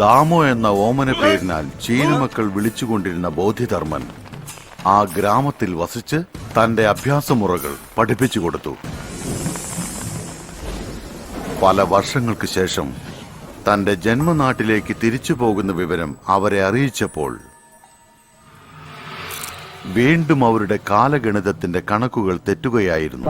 ദാമോ എന്ന ഓമന പേരിനാൽ ചീനമക്കൾ വിളിച്ചുകൊണ്ടിരുന്ന ബോധിധർമ്മൻ ആ ഗ്രാമത്തിൽ വസിച്ച് തന്റെ അഭ്യാസമുറകൾ പഠിപ്പിച്ചു കൊടുത്തു. പല വർഷങ്ങൾക്ക് ശേഷം തന്റെ ജന്മനാട്ടിലേക്ക് തിരിച്ചു പോകുന്ന വിവരം അവരെ അറിയിച്ചപ്പോൾ വീണ്ടും അവരുടെ കാലഗണിതത്തിന്റെ കണക്കുകൾ തെറ്റുകയായിരുന്നു.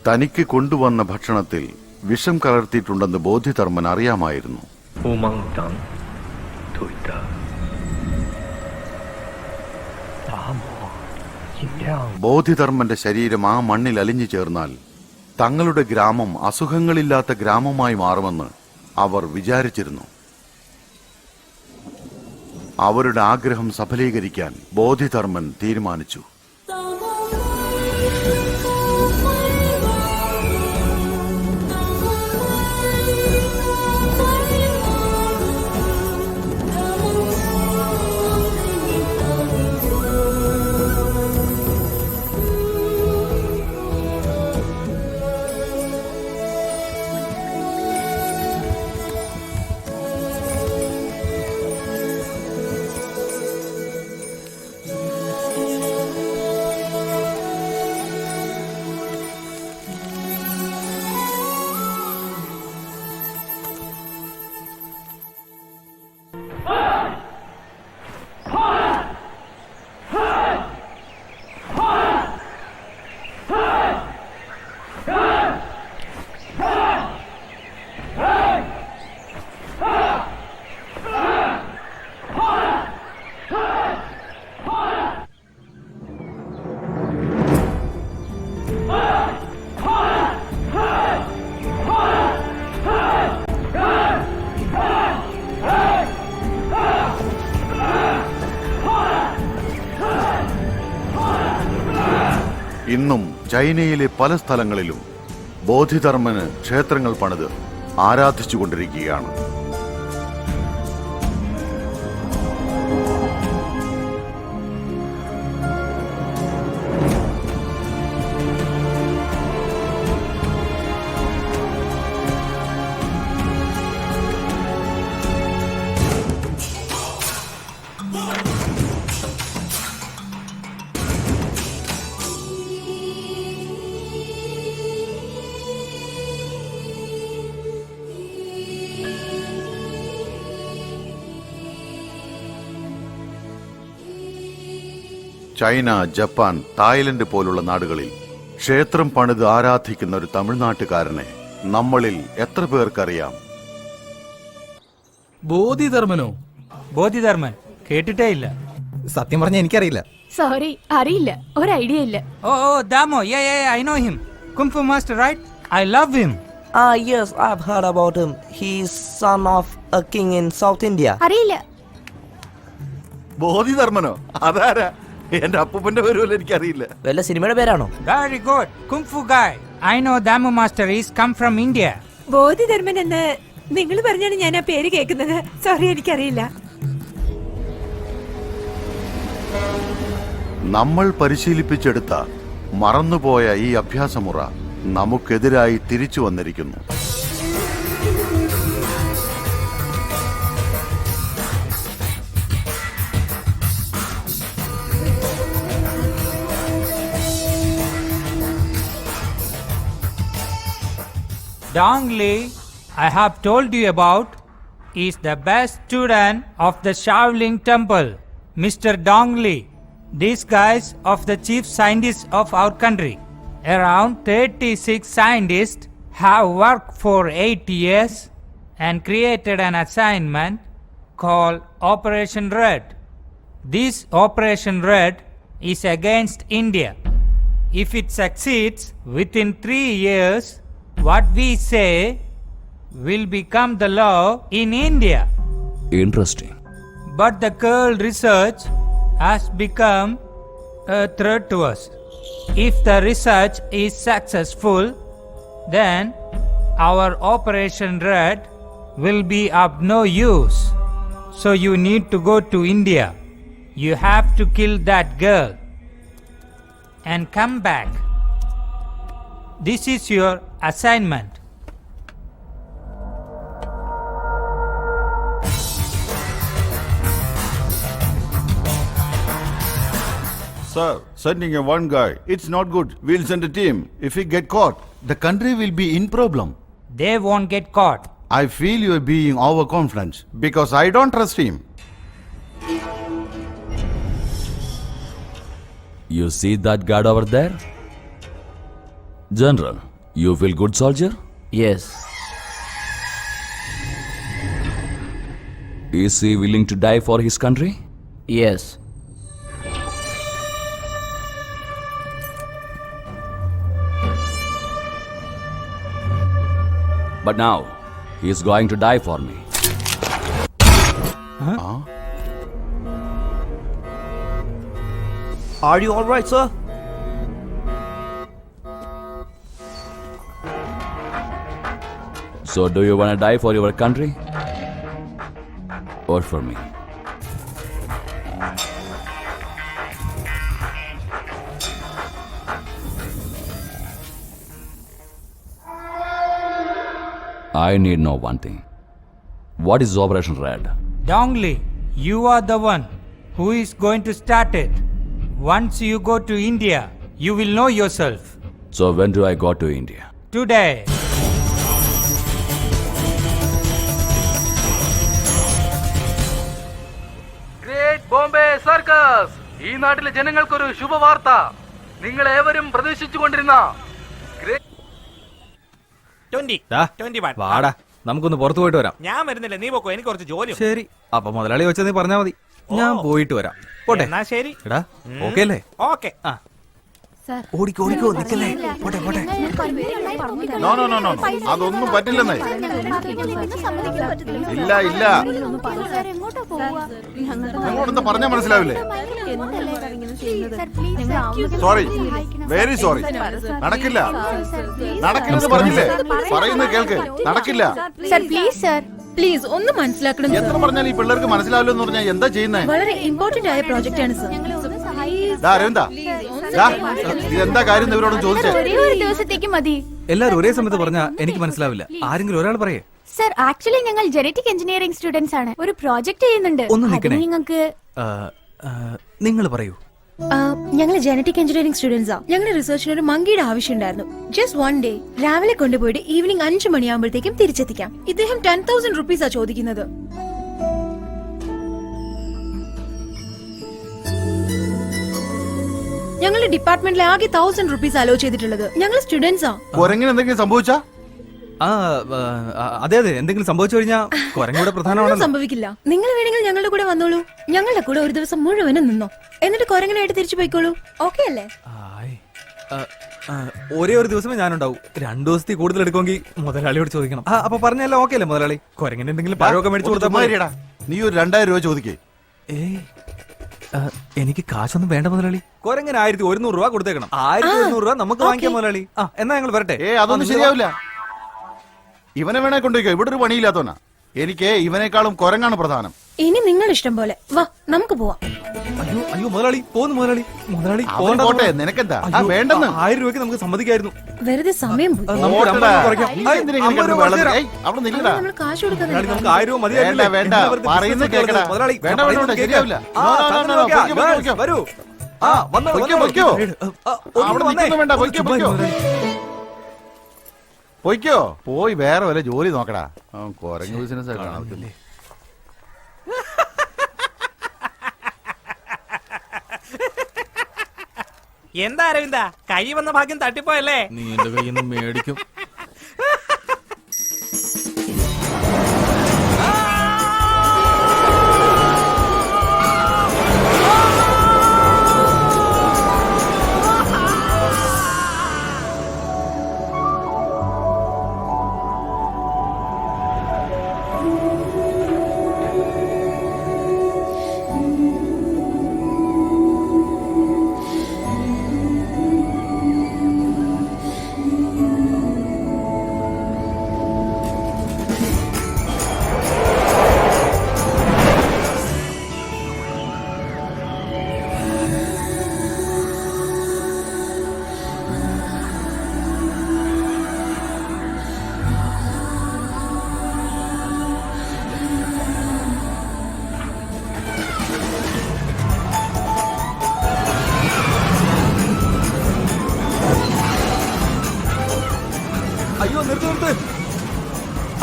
തനിക്ക് കൊണ്ടുവന്ന ഭക്ഷണത്തിൽ വിഷം കലർത്തിയിട്ടുണ്ടെന്ന് ബോധിധർമ്മൻ അറിയാമായിരുന്നു. ബോധിധർമ്മന്റെ ശരീരം ആ മണ്ണിൽ അലിഞ്ഞു ചേർന്നാൽ തങ്ങളുടെ ഗ്രാമം അസുഖങ്ങളില്ലാത്ത ഗ്രാമമായി മാറുമെന്ന് അവർ വിചാരിച്ചിരുന്നു. അവരുടെ ആഗ്രഹം സഫലീകരിക്കാൻ ബോധിധർമ്മൻ തീരുമാനിച്ചു. ഇന്നും ചൈനയിലെ പല സ്ഥലങ്ങളിലും ബോധിധർമ്മന് ക്ഷേത്രങ്ങൾ പണിത് ആരാധിച്ചുകൊണ്ടിരിക്കുകയാണ്. ചൈന, ജപ്പാൻ, തായ്ലൻഡ് പോലുള്ള നാടുകളിൽ ക്ഷേത്രം പണിത് ആരാധിക്കുന്ന ഒരു തമിഴ്നാട്ടുകാരനെ നമ്മളിൽ എത്ര പേർക്കറിയാം? ബോധിധർമ്മനോ? ബോധിധർമ്മൻ കേട്ടിട്ടേ ഇല്ല. സത്യം പറഞ്ഞ എനിക്കറിയില്ല. സോറി, അറിയില്ല, ഒരു ഐഡിയ ഇല്ല. ഓ Damoh, I know him. Kung Fu master, right? I love him. Yes, I've heard about him. He's son of a king in South India. അറിയില്ല. ബോധിധർമ്മനോ? അതാരാ? എന്റെ അപ്പൂപ്പന്റെ പേരുപോലെ എനിക്കറിയില്ല. വല്ല സിനിമയുടെ പേരാണോ? Very good. Kung Fu guy. I know Damu master is come from India. Bodhidharma എന്ന് നിങ്ങൾ പറഞ്ഞാണ് ഞാൻ ആ പേര് കേൾക്കുന്നത്. സോറി, എനിക്കറിയില്ല. നമ്മൾ പരിശീലിപ്പിച്ചെടുത്ത മറന്നുപോയ ഈ അഭ്യാസമുറ നമുക്കെതിരായി തിരിച്ചു വന്നിരിക്കുന്നു. Dong Li, I have told you about, is the best student of the Shaolin Temple. Mr. Dong Li, these guys of the chief scientists of our country. Around 36 scientists have worked for 8 years and created an assignment called Operation Red. This Operation Red is against India. If it succeeds within 3 years, what we say will become the law in India. Interesting. But the curl research has become a threat to us. If the research is successful, then our Operation Red will be of no use. So you need to go to India. You have to kill that girl and come back. This is your assignment. Sir, sending a one guy, it's not good. We'll send a team. If we get caught, the country will be in problem. They won't get caught. I feel you are being overconfident because I don't trust him. You see that guard over there? General, you feel good soldier? Yes. Is he willing to die for his country? Yes. But now, he is going to die for me. Are you alright, sir? So do you want to die for your country? Or for me? I need know one thing. What is Operation Red? Dongley, you are the one who is going to start it. Once you go to India, you will know yourself. So when do I go to India? Today. Great Bombay circus ഈ നാട്ടിലെ ജനങ്ങൾക്കൊരു ശുഭവാർത്ത. നിങ്ങൾ ഏവരും പ്രതീക്ഷിച്ചുകൊണ്ടിരുന്ന വാടാ നമുക്കൊന്ന് പുറത്തു പോയിട്ട് വരാം. ഞാൻ വരുന്നില്ല, നീ പോക്കോ, എനിക്ക് കുറച്ച് ജോലി. ശരി, അപ്പൊ മുതലാളി വെച്ചാൽ നീ പറഞ്ഞാ മതി, ഞാൻ പോയിട്ട് വരാം. പോട്ടെ. എന്നാ ശരി. എടാ ഓക്കെ അല്ലേ? ഓക്കെ. ഓടിക്കോ ഓടിക്കോ, നിക്കല്ലേ. പോട്ടെ പോട്ടെ. നോ നോ നോ നോ, അതൊന്നും പറ്റില്ലെന്നേ. ഇല്ല ഇല്ല, നിങ്ങളോടെന്താ പറഞ്ഞാൽ മനസ്സിലാവില്ലേ? Sorry, very sorry. നടക്കില്ല, നടക്കില്ലെന്ന് പറഞ്ഞില്ലേ? പറയുന്നത് കേൾക്ക്, നടക്കില്ല. സർ പ്ലീസ് സർ പ്ലീസ് ഒന്ന് മനസ്സിലാക്കണം. എത്ര പറഞ്ഞാൽ ഈ പിള്ളേർക്ക് മനസ്സിലാവില്ല എന്ന് പറഞ്ഞാൽ എന്താ ചെയ്യുന്നേ? വളരെ ഇമ്പോർട്ടന്റ് ആയ പ്രോജക്റ്റ് ആണ് സർ. അരവിന്ദ, ഇതെന്താ കാര്യം ഇവരോടും ചോദിച്ചേ? ഒരേ ഒരു ദിവസത്തേക്ക് മതി. എല്ലാരും ഒരേ സമയത്ത് പറഞ്ഞാ എനിക്ക് മനസ്സിലാവില്ല. ആരെങ്കിലും ഒരാൾ പറയേ. സർ ആക്ച്വലി ഞങ്ങൾ ജനറ്റിക് എഞ്ചിനീയറിംഗ് സ്റ്റുഡൻസ് ആണ്. ഒരു പ്രോജക്റ്റ് ചെയ്യുന്നുണ്ട്. ഒന്ന് നിക്കണേ. നിങ്ങൾക്ക് നിങ്ങൾ പറയൂ. ഞങ്ങൾ ജനറ്റിക് എഞ്ചിനീയറിംഗ് സ്റ്റുഡൻസാ. ഞങ്ങളുടെ റിസർച്ചിന് ഒരു മങ്കിയുടെ ആവശ്യം ഉണ്ടായിരുന്നു. ജസ്റ്റ് വൺ ഡേ രാവിലെ കൊണ്ടുപോയിട്ട് ഈവനിങ് 5 മണിയാകുമ്പോഴത്തേക്കും തിരിച്ചെത്തിക്കാം. ഇദ്ദേഹം 10,000 റുപ്പീസാ ചോദിക്കുന്നത്. ഞങ്ങളുടെ ഡിപ്പാർട്ട്മെന്റിലെ ആകെ 1000 റുപ്പീസ് അലോ ചെയ്തിട്ടുള്ളത്. ഞങ്ങൾ സ്റ്റുഡൻസാ. കുരങ്ങിന് എന്തെങ്കിലും സംഭവിച്ചാ? അതെ അതെ, എന്തെങ്കിലും സംഭവിച്ചു കഴിഞ്ഞാൽ കുരങ്ങൂടെ പ്രധാനമാണല്ലോ. സംഭവിക്കില്ല. നിങ്ങൾ വേണമെങ്കിൽ ഞങ്ങളുടെ കൂടെ വന്നോളൂ. ഞങ്ങളുടെ കൂടെ ഒരു ദിവസം മുഴുവനും നിന്നോ, എന്നിട്ട് കുരങ്ങനായിട്ട് തിരിച്ചു പോയിക്കോളൂ. ഓക്കെ അല്ലേ? ഒരേ ഒരു ദിവസമേ ഞാനുണ്ടാവും. 2 ദിവസത്തിൽ കൂടുതൽ എടുക്കുമെങ്കിൽ മുതലാളിയോട് ചോദിക്കണം. അപ്പൊ പറഞ്ഞല്ലോ ഓക്കെ അല്ലേ മുതലാളി? കുരങ്ങിന് എന്തെങ്കിലും പഴമൊക്കെ മേടിച്ചു കൊടുത്താൽ നീ ഒരു 2000 രൂപ ചോദിക്കേ. എനിക്ക് കാശൊന്നും വേണ്ട മുതലാളി. കുരങ്ങിന് 1100 രൂപ കൊടുത്തേക്കണം. 1100 രൂപ നമുക്ക് വാങ്ങിക്കാം മുതലാളി. എന്നാ ഞങ്ങൾ വരട്ടെ. അതൊന്നും ശരിയാവില്ല. ഇവനെ വേണേ കൊണ്ടുപോയിക്കോ, ഇവിടെ ഒരു പണിയില്ലാത്തവനാ. എനിക്ക് ഇവനേക്കാളും കുരങ്ങാണ് പ്രധാനം. ഇനി നിങ്ങൾ ഇഷ്ടം പോലെ വാ, നമുക്ക് പോവാം. അയ്യോ അയ്യോ മുതലാളി, പോന്നു മുതലാളി. മുതലാളി പോട്ടെ, നിനക്കെന്താ വേണ്ടെന്ന്? 1000 രൂപയ്ക്ക് നമുക്ക് സമ്മതിക്കായിരുന്നു. വെറുതെ സമയം പോയി. നമുക്ക് ഒരു 50 കുറയ്ക്കാം. അവിടെ നിൽക്കടാ. നമ്മൾ കാശ് കൊടുക്കാൻ മുതലാളി, നമുക്ക് 1000 രൂപ മതിയായില്ലേ? വേണ്ട, പറയുന്നത് കേൾക്കടാ. മുതലാളി, വേണ്ട, വേണ്ട, ശരിയാവില്ല. വരൂ. അവിടെ നിൽക്കുന്നു വേണ്ട, പൊയ്ക്കോ. പൊയ്ക്കോ, പോയി വേറെ വല്ല ജോലി നോക്കടാ. കുരങ്ങ് ബിസിനസ് കാണത്തില്ലേ? എന്താ അരവിന്ദ, കൈ വന്ന ഭാഗ്യം തട്ടിപ്പോയല്ലേ? നീ എന്റെ കയ്യിൽ നിന്ന് മേടിക്കും.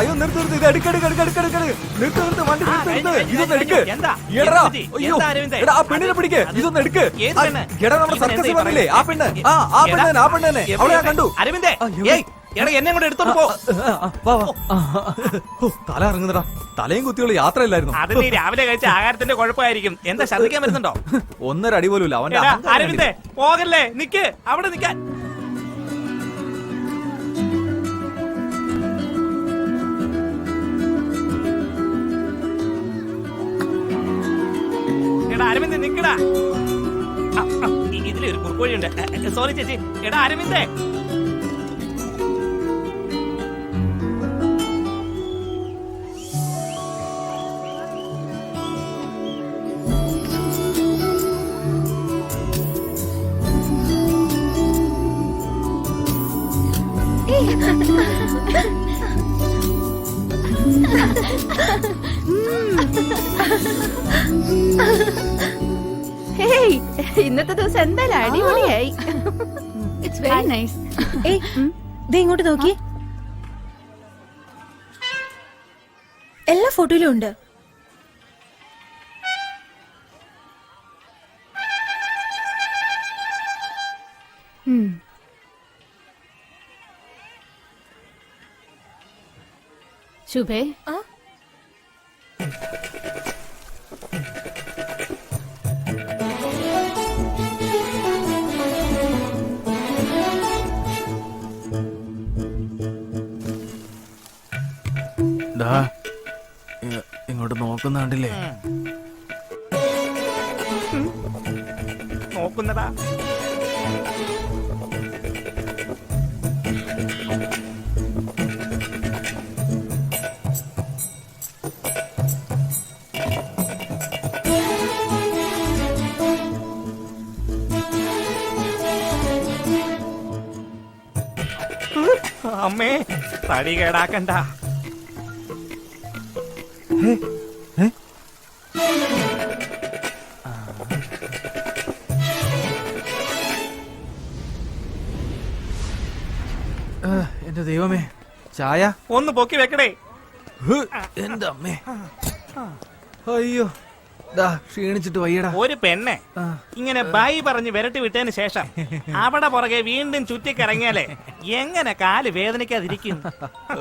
അയ്യോ നിർത്ത് നിർത്ത് ഇത് എടുക്ക് നിർത്ത് വണ്ടി നിർത്ത് ഇതൊന്ന് എടുക്ക് എന്താ? എടാ എന്ത് പറ്റി? അയ്യോ എന്താ അരവിന്ദേ? എടാ ആ പെണ്ണിനെ പിടിക്ക് ഇതൊന്ന് എടുക്ക് ഏത് പെണ്ണ്? എടാ നമ്മുടെ ഇവൻ സർക്കസിൽ എന്താ ഈ വന്നില്ലേ ആ പെണ്ണ് ആ പെണ്ണ് തന്നെ അവളെ ഞാൻ കണ്ടു അരവിന്ദേ അയ്യോ. ഏയ് എടാ എന്നെ കൂടെ എടുത്തോണ്ട് പോ. വാ തല ഇറങ്ങുന്നടാ തലയും കുത്തിയുള്ള യാത്രയില്ലായിരുന്നു അത് നീ രാവിലെ കഴിച്ച ആഹാരത്തിന്റെ കുഴപ്പമായിരിക്കും. എന്താ ഛർദ്ദിക്കാൻ വരുന്നുണ്ടോ? ഒന്നര അടി പോലും ഇല്ല അവന്റെ എടാ, അഹങ്കാരം അരവിന്ദേ പോകല്ലേ, നിക്ക് അവിടെ നിക്കാൻ. എടാ അരവിന്ദ് നിക്കടാ. ഇതിലൊരു കുറുക്കോഴിയുണ്ട്. സോറി ചേച്ചി. എടാ അരവിന്ദേ ഹേയ്, ഇന്നത്തെ ദിവസം എന്തായാലും അടിപൊളിയായി. It's very nice. ഏയ് ദേ ഇങ്ങോട്ട് നോക്കി. എല്ലാ ഫോട്ടോയിലും ഉണ്ട്. ശുഭേ, ആ ഇങ്ങോട്ട് നോക്കുന്ന കണ്ടില്ലേ നോക്കുന്നതാ. അമ്മേ തടി കേടാക്കണ്ട. എന്റെ ദൈവമേ ചായ ഒന്ന് പൊക്കി വെക്കടേ. എന്റെ അമ്മേ അയ്യോ ദാ ക്ഷീണിച്ചിട്ട് വയ്യടാ ഒരു പെണ്ണെ ഇങ്ങനെ ബൈ പറഞ്ഞ് വിരട്ടി വിട്ടതിന് ശേഷം അവിടെ പുറകെ വീണ്ടും ചുറ്റിക്കറങ്ങിയാലേ എങ്ങനെ കാല് വേദനിക്കാതിരിക്കും?